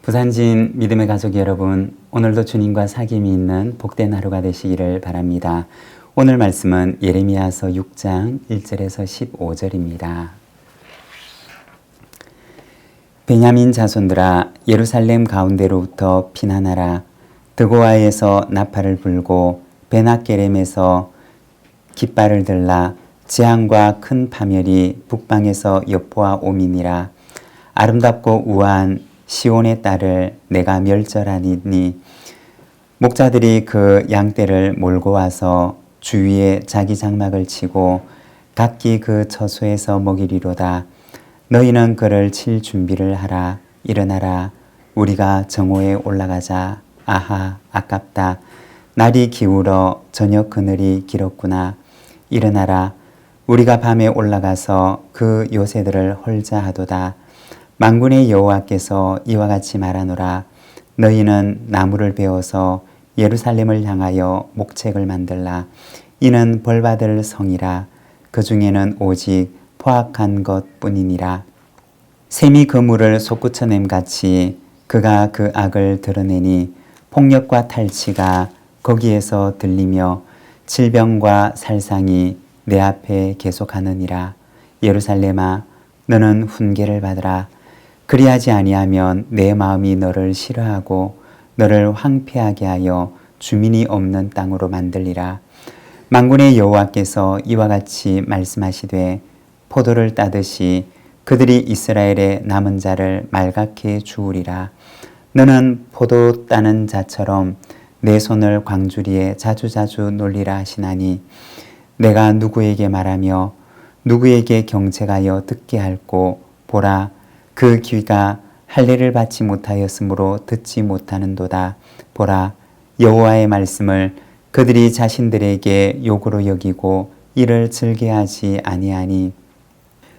부산진 믿음의 가족 여러분, 오늘도 주님과 사귐이 있는 복된 하루가 되시기를 바랍니다. 오늘 말씀은 예레미야서 6장 1절에서 15절입니다. 베냐민 자손들아, 예루살렘 가운데로부터 피난하라. 드고아에서 나팔을 불고 베낫게렘에서 깃발을 들라. 재앙과 큰 파멸이 북방에서 여포와 오미니라. 아름답고 우아한 시온의 딸을 내가 멸절하니 목자들이 그 양떼를 몰고 와서 주위에 자기 장막을 치고 각기 그 처소에서 먹이리로다. 너희는 그를 칠 준비를 하라. 일어나라. 우리가 정오에 올라가자. 아하, 아깝다. 날이 기울어 저녁 그늘이 길었구나. 일어나라. 우리가 밤에 올라가서 그 요새들을 헐자 하도다. 만군의 여호와께서 이와 같이 말하노라. 너희는 나무를 베어서 예루살렘을 향하여 목책을 만들라. 이는 벌받을 성이라. 그 중에는 오직 포악한 것뿐이니라. 샘이 그물을 솟구쳐냄 같이 그가 그 악을 드러내니 폭력과 탈취가 거기에서 들리며 질병과 살상이 내 앞에 계속하느니라. 예루살렘아, 너는 훈계를 받으라. 그리하지 아니하면 내 마음이 너를 싫어하고 너를 황폐하게 하여 주민이 없는 땅으로 만들리라. 만군의 여호와께서 이와 같이 말씀하시되 포도를 따듯이 그들이 이스라엘의 남은 자를 말갛게 주우리라. 너는 포도 따는 자처럼 내 손을 광주리에 자주자주 놀리라 하시나니 내가 누구에게 말하며 누구에게 경책하여 듣게 할꼬. 보라, 그 귀가 할례를 받지 못하였으므로 듣지 못하는도다. 보라, 여호와의 말씀을 그들이 자신들에게 욕으로 여기고 이를 즐겨하지 아니하니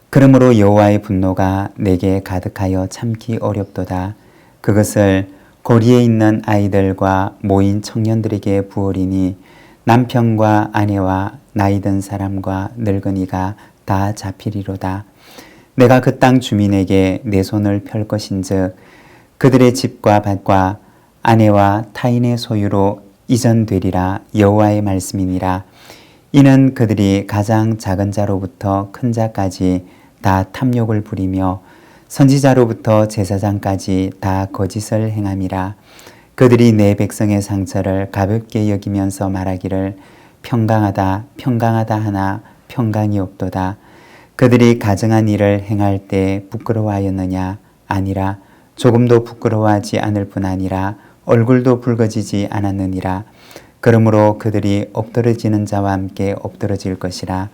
그러므로 여호와의 분노가 내게 가득하여 참기 어렵도다. 그것을 거리에 있는 아이들과 모인 청년들에게 부으리니 남편과 아내와 나이든 사람과 늙은이가 다 잡히리로다. 내가 그 땅 주민에게 내 손을 펼 것인즉 그들의 집과 밭과 아내와 타인의 소유로 이전되리라. 여호와의 말씀이니라. 이는 그들이 가장 작은 자로부터 큰 자까지 다 탐욕을 부리며 선지자로부터 제사장까지 다 거짓을 행함이라. 그들이 내 백성의 상처를 가볍게 여기면서 말하기를 평강하다 평강하다 하나 평강이 없도다. 그들이 가증한 일을 행할 때 부끄러워하였느냐? 아니라 조금도 부끄러워하지 않을 뿐 아니라 얼굴도 붉어지지 않았느니라. 그러므로 그들이 엎드러지는 자와 함께 엎드러질 것이라.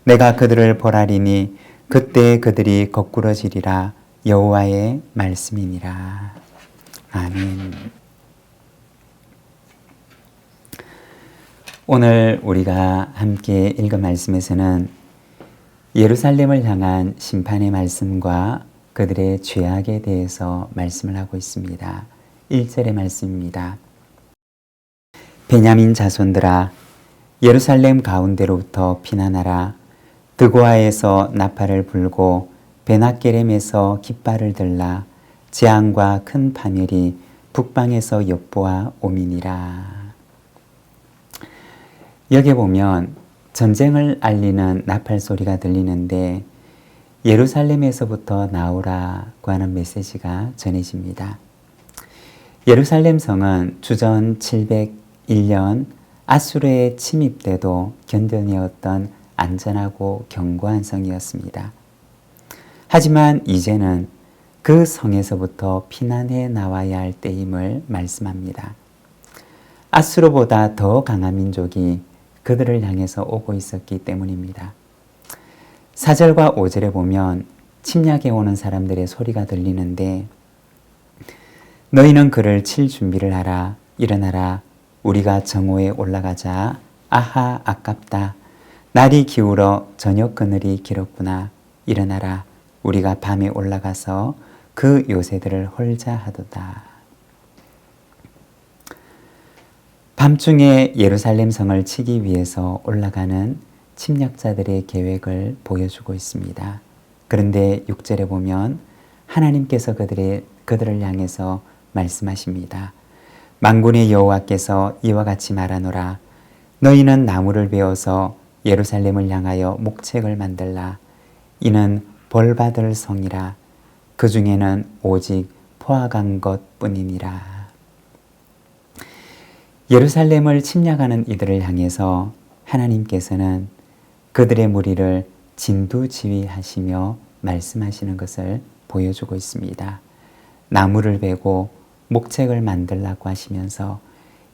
내가 그들을 벌하리니 그때 그들이 거꾸러지리라. 여호와의 말씀이니라. 아멘. 오늘 우리가 함께 읽은 말씀에서는 예루살렘을 향한 심판의 말씀과 그들의 죄악에 대해서 말씀을 하고 있습니다. 1절의 말씀입니다. 베냐민 자손들아, 예루살렘 가운데로부터 피난하라. 드고아에서 나팔을 불고 베낫게렘에서 깃발을 들라. 재앙과 큰 파멸이 북방에서 여포와 오미니라. 여기 보면 전쟁을 알리는 나팔 소리가 들리는데 예루살렘에서부터 나오라고 하는 메시지가 전해집니다. 예루살렘 성은 주전 701년 아수르의 침입 때도 견뎌내었던 안전하고 견고한 성이었습니다. 하지만 이제는 그 성에서부터 피난해 나와야 할 때임을 말씀합니다. 아수르보다 더 강한 민족이 그들을 향해서 오고 있었기 때문입니다. 4절과 5절에 보면 침략해 오는 사람들의 소리가 들리는데 너희는 그를 칠 준비를 하라. 일어나라. 우리가 정오에 올라가자. 아하, 아깝다. 날이 기울어 저녁 그늘이 길었구나. 일어나라. 우리가 밤에 올라가서 그 요새들을 헐자 하도다. 밤중에 예루살렘 성을 치기 위해서 올라가는 침략자들의 계획을 보여주고 있습니다. 그런데 6절에 보면 하나님께서 그들을 향해서 말씀하십니다. 만군의 여호와께서 이와 같이 말하노라. 너희는 나무를 베어서 예루살렘을 향하여 목책을 만들라. 이는 벌받을 성이라. 그 중에는 오직 포악한 것뿐이니라. 예루살렘을 침략하는 이들을 향해서 하나님께서는 그들의 무리를 진두지휘하시며 말씀하시는 것을 보여주고 있습니다. 나무를 베고 목책을 만들라고 하시면서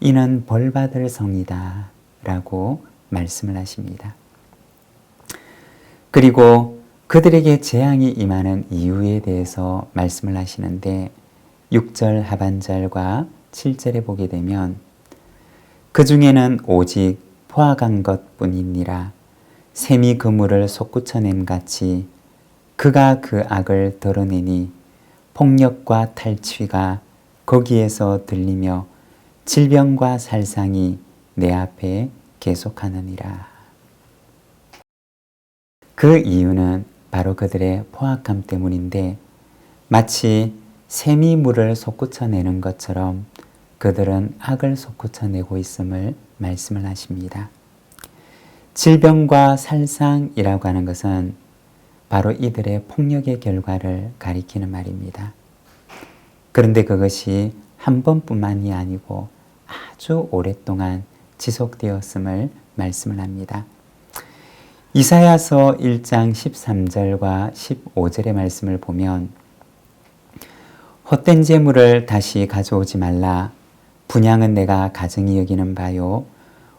이는 벌받을 성이다 라고 말씀을 하십니다. 그리고 그들에게 재앙이 임하는 이유에 대해서 말씀을 하시는데 6절 하반절과 7절에 보게 되면 그 중에는 오직 포악한 것뿐이니라. 샘이 그물을 솟구쳐냄 같이 그가 그 악을 드러내니 폭력과 탈취가 거기에서 들리며 질병과 살상이 내 앞에 계속하느니라. 그 이유는 바로 그들의 포악함 때문인데 마치 샘이 물을 솟구쳐내는 것처럼 그들은 악을 솟구쳐내고 있음을 말씀을 하십니다. 질병과 살상이라고 하는 것은 바로 이들의 폭력의 결과를 가리키는 말입니다. 그런데 그것이 한 번뿐만이 아니고 아주 오랫동안 지속되었음을 말씀을 합니다. 이사야서 1장 13절과 15절의 말씀을 보면 헛된 재물을 다시 가져오지 말라. 분향은 내가 가증히 여기는 바요.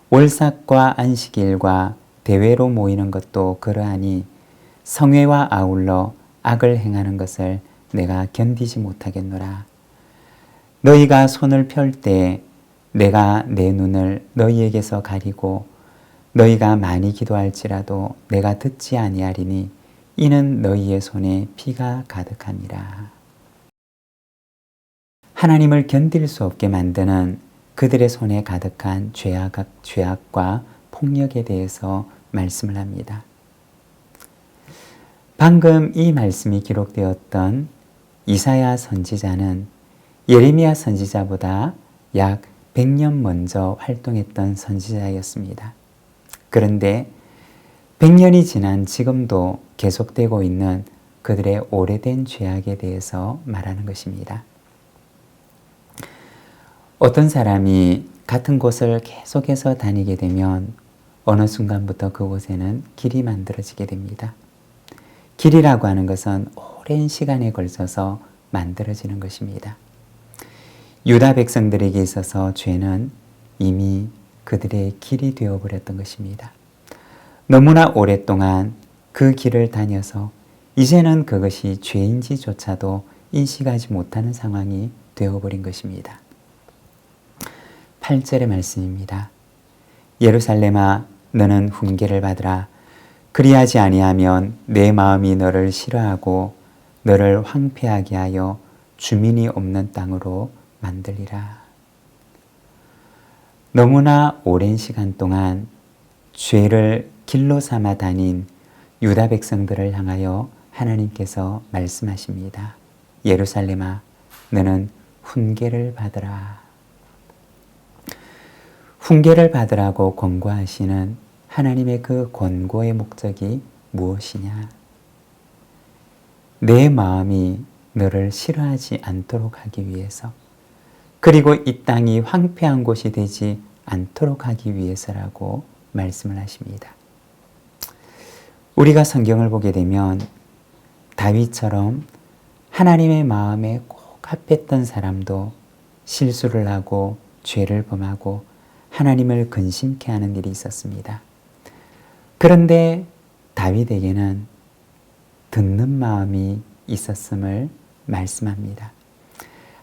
월삭과 안식일과 대회로 모이는 것도 그러하니 성회와 아울러 악을 행하는 것을 내가 견디지 못하겠노라. 너희가 손을 펼 때 내가 내 눈을 너희에게서 가리고 너희가 많이 기도할지라도 내가 듣지 아니하리니 이는 너희의 손에 피가 가득함이라. 하나님을 견딜 수 없게 만드는 그들의 손에 가득한 죄악과 폭력에 대해서 말씀을 합니다. 방금 이 말씀이 기록되었던 이사야 선지자는 예레미야 선지자보다 약 100년 먼저 활동했던 선지자였습니다. 그런데 100년이 지난 지금도 계속되고 있는 그들의 오래된 죄악에 대해서 말하는 것입니다. 어떤 사람이 같은 곳을 계속해서 다니게 되면 어느 순간부터 그곳에는 길이 만들어지게 됩니다. 길이라고 하는 것은 오랜 시간에 걸쳐서 만들어지는 것입니다. 유다 백성들에게 있어서 죄는 이미 그들의 길이 되어버렸던 것입니다. 너무나 오랫동안 그 길을 다녀서 이제는 그것이 죄인지조차도 인식하지 못하는 상황이 되어버린 것입니다. 8절의 말씀입니다. 예루살렘아 너는 훈계를 받으라. 그리하지 아니하면 내 마음이 너를 싫어하고 너를 황폐하게 하여 주민이 없는 땅으로 만들리라. 너무나 오랜 시간 동안 죄를 길로 삼아 다닌 유다 백성들을 향하여 하나님께서 말씀하십니다. 예루살렘아 너는 훈계를 받으라. 훈계를 받으라고 권고하시는 하나님의 그 권고의 목적이 무엇이냐? 내 마음이 너를 싫어하지 않도록 하기 위해서, 그리고 이 땅이 황폐한 곳이 되지 않도록 하기 위해서라고 말씀을 하십니다. 우리가 성경을 보게 되면 다윗처럼 하나님의 마음에 꼭 합했던 사람도 실수를 하고 죄를 범하고 하나님을 근심케 하는 일이 있었습니다. 그런데 다윗에게는 듣는 마음이 있었음을 말씀합니다.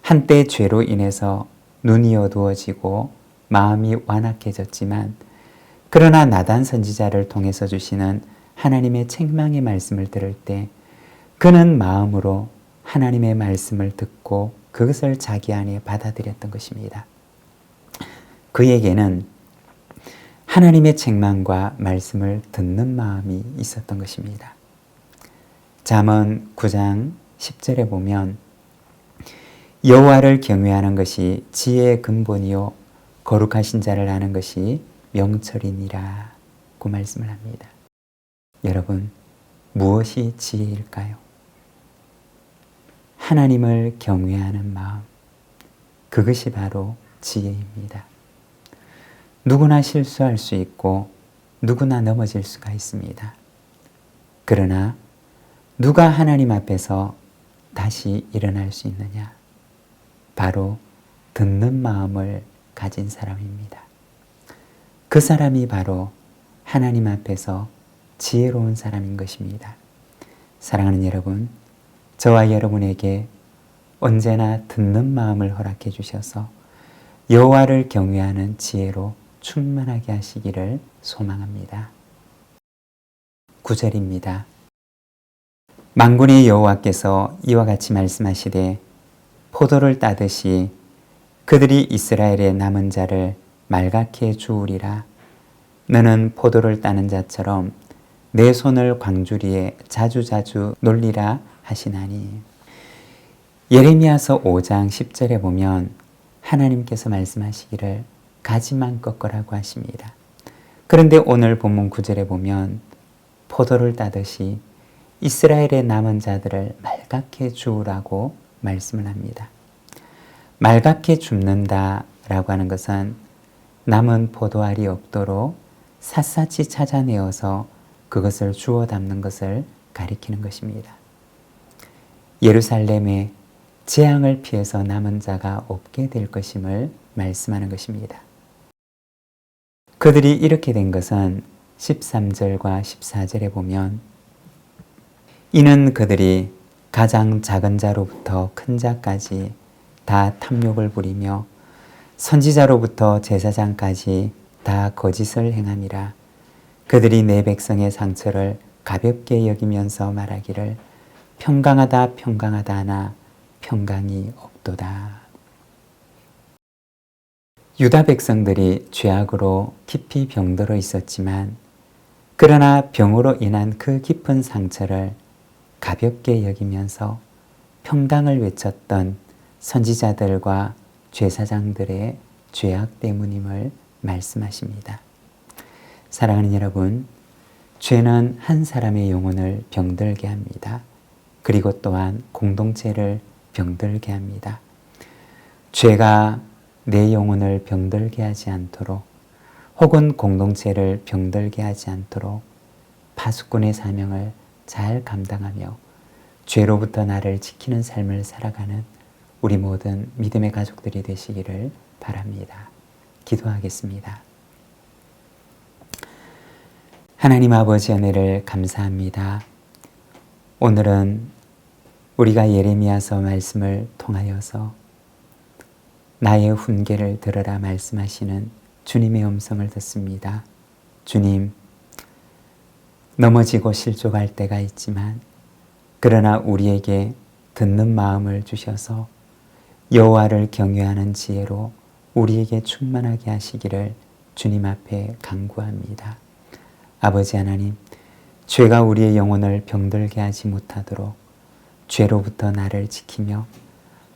한때 죄로 인해서 눈이 어두워지고 마음이 완악해졌지만 그러나 나단 선지자를 통해서 주시는 하나님의 책망의 말씀을 들을 때 그는 마음으로 하나님의 말씀을 듣고 그것을 자기 안에 받아들였던 것입니다. 그에게는 하나님의 책망과 말씀을 듣는 마음이 있었던 것입니다. 잠언 9장 10절에 보면 여호와를 경외하는 것이 지혜의 근본이요 거룩하신 자를 아는 것이 명철이니라 고 말씀을 합니다. 여러분, 무엇이 지혜일까요? 하나님을 경외하는 마음, 그것이 바로 지혜입니다. 누구나 실수할 수 있고 누구나 넘어질 수가 있습니다. 그러나 누가 하나님 앞에서 다시 일어날 수 있느냐? 바로 듣는 마음을 가진 사람입니다. 그 사람이 바로 하나님 앞에서 지혜로운 사람인 것입니다. 사랑하는 여러분, 저와 여러분에게 언제나 듣는 마음을 허락해 주셔서 여호와를 경외하는 지혜로 충만하게 하시기를 소망합니다. 9절입니다. 만군의 여호와께서 이와 같이 말씀하시되 포도를 따듯이 그들이 이스라엘의 남은 자를 말갛게 주우리라. 너는 포도를 따는 자처럼 내 손을 광주리에 자주자주 놀리라 하시나니. 예레미야서 5장 10절에 보면 하나님께서 말씀하시기를 가지만 꺾으라고 하십니다. 그런데 오늘 본문 9절에 보면 포도를 따듯이 이스라엘의 남은 자들을 말갛게 주우라고 말씀을 합니다. 말갛게 줍는다라고 하는 것은 남은 포도알이 없도록 샅샅이 찾아내어서 그것을 주워 담는 것을 가리키는 것입니다. 예루살렘에 재앙을 피해서 남은 자가 없게 될 것임을 말씀하는 것입니다. 그들이 이렇게 된 것은 13절과 14절에 보면 이는 그들이 가장 작은 자로부터 큰 자까지 다 탐욕을 부리며 선지자로부터 제사장까지 다 거짓을 행함이라. 그들이 내 백성의 상처를 가볍게 여기면서 말하기를 평강하다 평강하다 하나 평강이 없도다. 유다 백성들이 죄악으로 깊이 병들어 있었지만 그러나 병으로 인한 그 깊은 상처를 가볍게 여기면서 평강을 외쳤던 선지자들과 제사장들의 죄악 때문임을 말씀하십니다. 사랑하는 여러분, 죄는 한 사람의 영혼을 병들게 합니다. 그리고 또한 공동체를 병들게 합니다. 죄가 내 영혼을 병들게 하지 않도록 혹은 공동체를 병들게 하지 않도록 파수꾼의 사명을 잘 감당하며 죄로부터 나를 지키는 삶을 살아가는 우리 모든 믿음의 가족들이 되시기를 바랍니다. 기도하겠습니다. 하나님 아버지 은혜를 감사합니다. 오늘은 우리가 예레미야서 말씀을 통하여서 나의 훈계를 들으라 말씀하시는 주님의 음성을 듣습니다. 주님, 넘어지고 실족할 때가 있지만 그러나 우리에게 듣는 마음을 주셔서 여호와를 경외하는 지혜로 우리에게 충만하게 하시기를 주님 앞에 간구합니다. 아버지 하나님, 죄가 우리의 영혼을 병들게 하지 못하도록 죄로부터 나를 지키며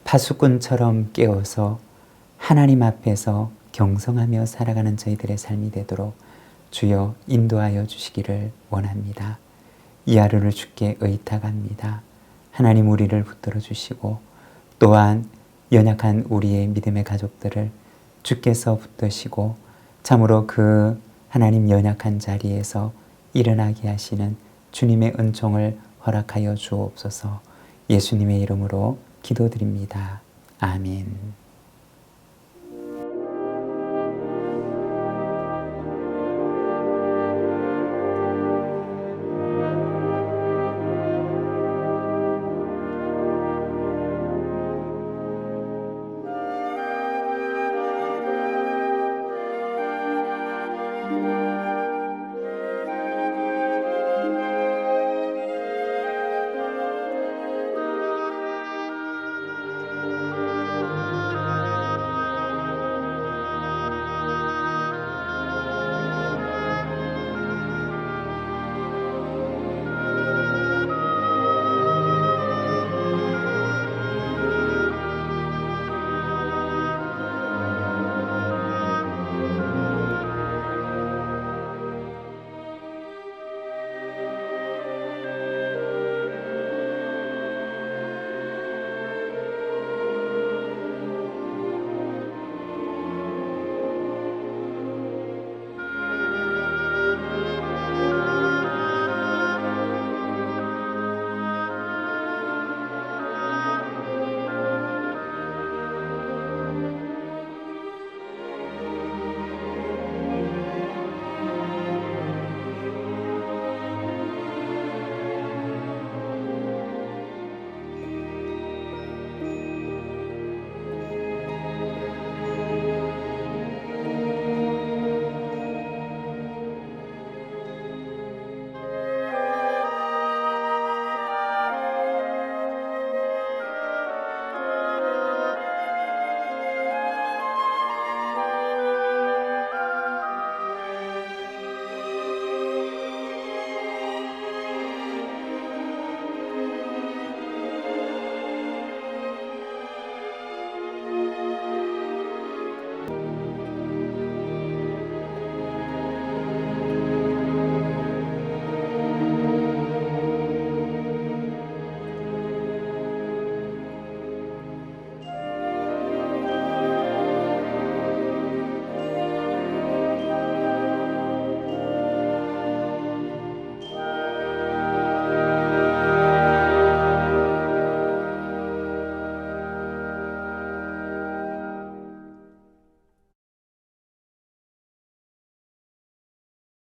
파수꾼처럼 깨어서 하나님 앞에서 경성하며 살아가는 저희들의 삶이 되도록 주여 인도하여 주시기를 원합니다. 이 하루를 주께 의탁합니다. 하나님 우리를 붙들어 주시고 또한 연약한 우리의 믿음의 가족들을 주께서 붙드시고 참으로 그 하나님 연약한 자리에서 일어나게 하시는 주님의 은총을 허락하여 주옵소서. 예수님의 이름으로 기도드립니다. 아멘.